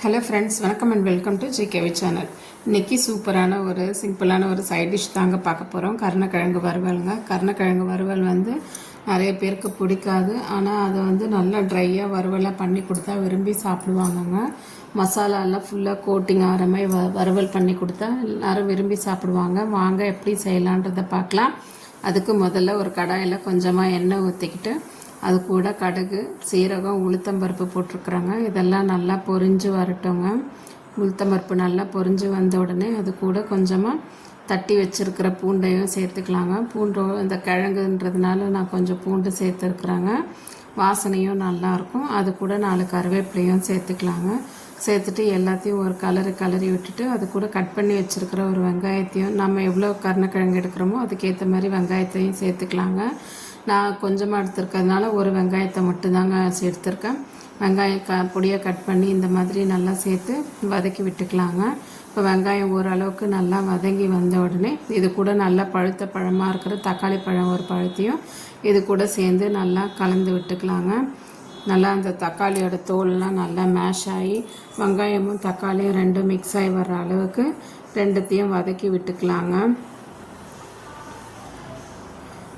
Hello friends, வணக்கம் and welcome to GKV channel. இன்றைக்கி சூப்பரான ஒரு சிம்பிளான ஒரு சைட் டிஷ் தாங்க பார்க்க போகிறோம். கருணக்கிழங்கு வறுவலுங்க. கருணக்கிழங்கு வறுவல் வந்து நிறைய பேருக்கு பிடிக்காது. ஆனால் அதை வந்து நல்லா ட்ரையாக வறுவலாக பண்ணி கொடுத்தா விரும்பி சாப்பிடுவாங்கங்க. மசாலாலாம் ஃபுல்லாக கோட்டிங் ஆகிற மாதிரி வறுவல் பண்ணி கொடுத்தா எல்லோரும் விரும்பி சாப்பிடுவாங்க. வாங்க எப்படி செய்யலான்றதை பார்க்கலாம். அதுக்கு முதல்ல ஒரு கடாயில் கொஞ்சமாக எண்ணெய் ஊற்றிக்கிட்டு அது கூட கடுகு, சீரகம், உளுத்தம்பருப்பு போட்டிருக்குறாங்க. இதெல்லாம் நல்லா பொரிஞ்சு வரட்டுங்க. உளுத்தம்பருப்பு நல்லா பொரிஞ்சு வந்த உடனே அது கூட கொஞ்சமாக தட்டி வச்சுருக்கிற பூண்டையும் சேர்த்துக்கலாங்க. பூண்டு இந்த கிழங்குன்றதுனால நான் கொஞ்சம் பூண்டு சேர்த்துருக்குறாங்க. வாசனையும் நல்லாயிருக்கும். அது கூட 4 கருவேப்பிலையும் சேர்த்துக்கலாங்க. சேர்த்துட்டு எல்லாத்தையும் ஒரு கலரி விட்டுட்டு அது கூட கட் பண்ணி வச்சுருக்கிற ஒரு வெங்காயத்தையும், நம்ம எவ்வளோ கருணக்கிழங்கு எடுக்கிறோமோ அதுக்கேற்ற மாதிரி வெங்காயத்தையும் சேர்த்துக்கலாங்க. நான் கொஞ்சமாக எடுத்துருக்கிறதுனால ஒரு வெங்காயத்தை மட்டும்தாங்க எடுத்துருக்கேன். வெங்காயம் பொடியாக கட் பண்ணி இந்த மாதிரி நல்லா சேர்த்து வதக்கி விட்டுக்கலாங்க. இப்போ வெங்காயம் ஓரளவுக்கு நல்லா வதங்கி வந்த உடனே இது கூட நல்லா பழுத்த பழமாக இருக்கிற தக்காளி பழம் ஒரு பழத்தையும் இது கூட சேர்ந்து நல்லா கலந்து விட்டுக்கலாங்க. நல்லா அந்த தக்காளியோட தோல்லாம் நல்லா மேஷ் ஆகி வெங்காயமும் தக்காளியும் ரெண்டும் மிக்ஸ் ஆகி வர்ற அளவுக்கு ரெண்டுத்தையும் வதக்கி விட்டுக்கலாங்க.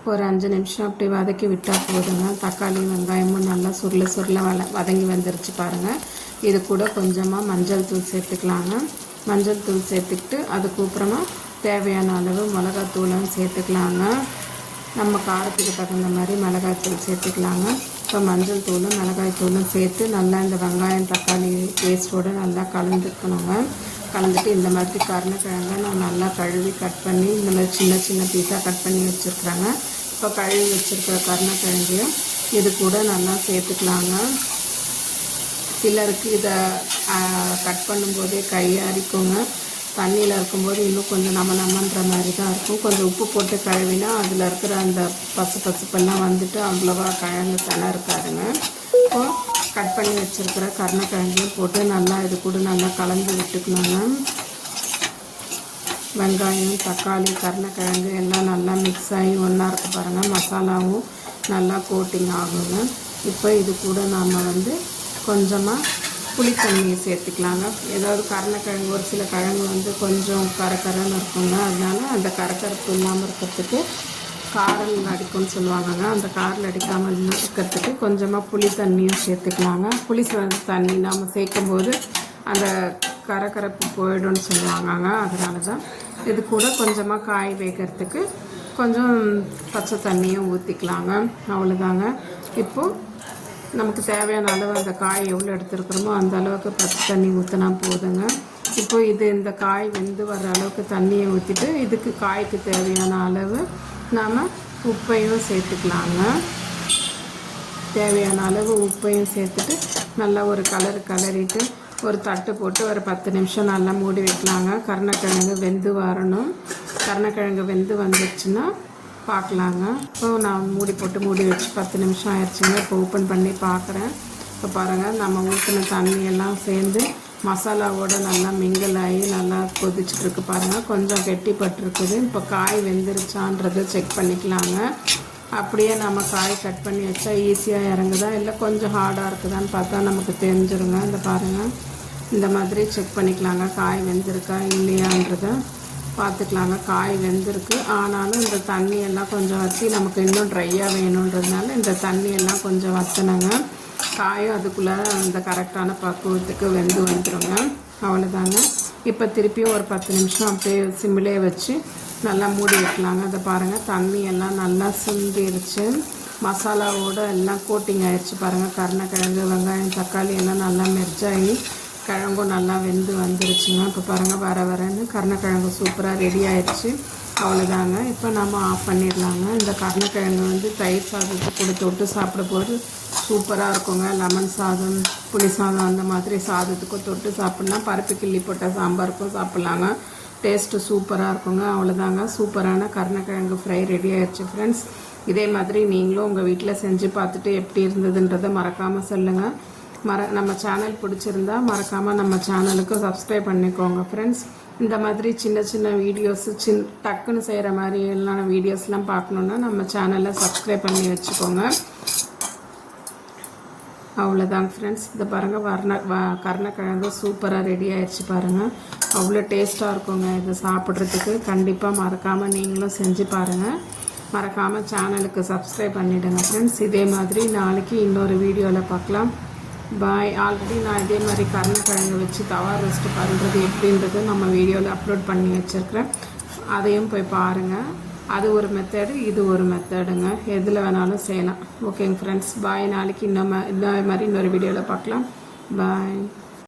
ஒரு 5 நிமிஷம் அப்படி வதக்கி விட்டால் போதுங்க. தக்காளி வெங்காயமும் நல்லா சுருள வதங்கி வந்துருச்சு பாருங்கள். இது கூட கொஞ்சமாக மஞ்சள் தூள் சேர்த்துக்கலாங்க. மஞ்சள் தூள் சேர்த்துக்கிட்டு அதுக்கப்புறமா தேவையான அளவு மிளகாத்தூளும் சேர்த்துக்கலாங்க. நம்ம காரத்துக்கு தகுந்த மாதிரி மிளகாய்த்தூள் சேர்த்துக்கலாங்க. இப்போ மஞ்சள் தூளும் மிளகாய் தூளும் சேர்த்து நல்லா இந்த வெங்காயம் தக்காளி பேஸ்ட்டோடு நல்லா கலந்துக்கணுங்க. கலந்துட்டு இந்த மாதிரி கருணக்கிழங்கை நான் நல்லா கழுவி கட் பண்ணி இந்த மாதிரி சின்ன சின்ன பீஸாக கட் பண்ணி வச்சுருக்குறாங்க. இப்போ கழுவி வச்சுருக்கிற கருணக்கிழங்கையும் இது கூட நல்லா சேர்த்துக்கலாங்க. சிலருக்கு இதை கட் பண்ணும்போதே கையை அரிக்குங்க. தண்ணியில் இருக்கும்போது இன்னும் கொஞ்சம் நம்மன்ற மாதிரி தான் இருக்கும். கொஞ்சம் உப்பு போட்டு கழுவினா அதில் இருக்கிற அந்த பசுப்பெல்லாம் வந்துட்டு அவ்வளோவா கிழங்கு இருக்காதுங்க. இப்போது கட் பண்ணி வச்சுருக்கிற கருணக்கிழங்கையும் போட்டு நல்லா இது கூட நல்லா கலந்து விட்டுக்கணுங்க. வெங்காயம் தக்காளி கருணக்கிழங்கு எல்லாம் நல்லா மிக்ஸ் ஆகி ஒன்றா இருக்க பாருங்கள். மசாலாவும் நல்லா கோட்டிங் ஆகுங்க. இப்போ இது கூட நாம் வந்து கொஞ்சமாக புளித்தண்ணியை சேர்த்துக்கலாங்க. ஏதாவது கருணக்கிழங்கு ஒரு சில கிழங்கு வந்து கொஞ்சம் கரன்னு இருக்குங்க. அதனால அந்த கரக்கரப்பு இல்லாமல் இருக்கிறதுக்கு காரல் அடிக்கும்னு சொல்லுவாங்கங்க. அந்த காரில் அடிக்காமல் இருக்கிறதுக்கு கொஞ்சமாக புளி தண்ணியும் சேர்த்துக்கலாங்க. புளி தண்ணி நாம் சேர்க்கும்போது அந்த கரக்கரப்பு போயிடும்னு சொல்லுவாங்கங்க. அதனால தான் இது கூட கொஞ்சமாக காய் வேகிறதுக்கு கொஞ்சம் பச்சை தண்ணியும் ஊற்றிக்கலாங்க. அவ்வளோதாங்க. இப்போது நமக்கு தேவையான அளவு அந்த காய் எவ்வளோ எடுத்துருக்குறோமோ அந்த அளவுக்கு பச்சை தண்ணி ஊற்றினா போதுங்க. இப்போ இந்த காய் வெந்து வர்ற அளவுக்கு தண்ணியை ஊற்றிட்டு இதுக்கு காய்க்கு தேவையான அளவு நாம் உப்பையும் சேர்த்துக்கலாங்க. தேவையான அளவு உப்பையும் சேர்த்துட்டு நல்லா ஒரு கலரிட்டு ஒரு தட்டு போட்டு ஒரு 10 நிமிஷம் நல்லா மூடி வைக்கலாங்க. கருணக்கிழங்கு வெந்து வரணும். கருணக்கிழங்கு வெந்து வந்துடுச்சுன்னா பார்க்கலாங்க. இப்போ நான் மூடி வச்சு 10 நிமிஷம் ஆயிடுச்சுங்க. இப்போ ஓப்பன் பண்ணி பார்க்குறேன். இப்போ பாருங்கள், நம்ம ஊற்றின தண்ணியெல்லாம் சேர்ந்து மசாலாவோடு நல்லா மிங்கிள் ஆகி நல்லா கொதிச்சுட்ருக்கு பாருங்கள். கொஞ்சம் கெட்டிப்பட்டுருக்குது. இப்போ காய் வெந்துருச்சான்றதை செக் பண்ணிக்கலாங்க. அப்படியே நம்ம காய் கட் பண்ணி வச்சா ஈஸியாக இறங்குதா இல்லை கொஞ்சம் ஹார்டாக இருக்குதான்னு பார்த்தா நமக்கு தெரிஞ்சிருங்க. இந்த பாருங்கள், இந்த மாதிரி செக் பண்ணிக்கலாங்க. காய் வெந்திருக்கா இல்லையான்றதை பார்த்துக்கலாங்க. காய் வெந்திருக்கு. ஆனாலும் இந்த தண்ணியெல்லாம் கொஞ்சம் வற்றி நமக்கு இன்னும் ட்ரையாக வேணுன்றதுனால இந்த தண்ணியெல்லாம் கொஞ்சம் வற்றணுங்க. காயும் அதுக்குள்ளே இந்த கரெக்டான பக்குவத்துக்கு வெந்து வந்துடுங்க. அவ்வளோதாங்க. இப்போ திருப்பியும் ஒரு 10 நிமிஷம் அப்படியே சிம்மிலே வச்சு நல்லா மூடி வைக்கலாங்க. அதை பாருங்கள், தண்ணியெல்லாம் நல்லா சுண்டிடுச்சு. மசாலாவோடு எல்லாம் கோட்டிங் ஆயிடுச்சு பாருங்கள். கருணக்கிழங்கு வெங்காயம் தக்காளி எல்லாம் நல்லா மெர்ஜாகி கிழங்கும் நல்லா வெந்து வந்துருச்சுங்க. இப்போ பாருங்கள், வரன்னு கருணக்கிழங்கு சூப்பராக ரெடி ஆயிடுச்சு. அவ்வளோதாங்க. இப்போ நம்ம ஆஃப் பண்ணிடலாங்க. இந்த கருணக்கிழங்கு வந்து தயிர் சாதத்துக்கு கூட தொட்டு சாப்பிடும்போது சூப்பராக இருக்குங்க. லெமன் சாதம், புளி சாதம் அந்த மாதிரி சாதத்துக்கும் தொட்டு சாப்பிட்லாம். பருப்பு கிள்ளி போட்ட சாம்பாருக்கும் சாப்பிட்லாங்க. டேஸ்ட்டு சூப்பராக இருக்குங்க. அவ்வளோதாங்க, சூப்பரான கருணக்கிழங்கு ஃப்ரை ரெடி ஆயிடுச்சு ஃப்ரெண்ட்ஸ். இதே மாதிரி நீங்களும் உங்கள் வீட்டில் செஞ்சு பார்த்துட்டு எப்படி இருந்ததுன்றதை மறக்காமல் சொல்லுங்கள். நம்ம சேனல் பிடிச்சிருந்தா மறக்காமல் நம்ம சேனலுக்கு சப்ஸ்கிரைப் பண்ணிக்கோங்க ஃப்ரெண்ட்ஸ். இந்த மாதிரி சின்ன சின்ன வீடியோஸு டக்குன்னு செய்கிற மாதிரி எல்லாம் வீடியோஸ்லாம் பார்க்கணுன்னா நம்ம சேனலை சப்ஸ்கிரைப் பண்ணி வச்சுக்கோங்க. அவ்வளோதாங்க ஃப்ரெண்ட்ஸ். இதை பாருங்கள், கருணக்கிழங்கு சூப்பராக ரெடி ஆயிடுச்சு பாருங்கள். அவ்வளோ டேஸ்ட்டாக இருக்குங்க இது சாப்பிட்றதுக்கு. கண்டிப்பாக மறக்காமல் நீங்களும் செஞ்சு பாருங்கள். மறக்காமல் சேனலுக்கு சப்ஸ்கிரைப் பண்ணிவிடுங்க ஃப்ரெண்ட்ஸ். இதே மாதிரி நாளைக்கு இன்னொரு வீடியோவில் பார்க்கலாம். பாய். ஆல்ரெடி நான் இதே மாதிரி கருணக்கிழங்கு வச்சு தவா ரோஸ்ட் பண்ணுறது எப்படின்றது நம்ம வீடியோவில் அப்லோட் பண்ணி வச்சுருக்கிறேன். அதையும் போய் பாருங்கள். அது ஒரு மெத்தடு, இது ஒரு மெத்தடுங்க. எதில் வேணாலும் செய்யலாம். ஓகேங்க ஃப்ரெண்ட்ஸ். பாய். நாளைக்கு இன்னொரு மாதிரி இன்னொரு வீடியோவில் பார்க்கலாம். பாய்.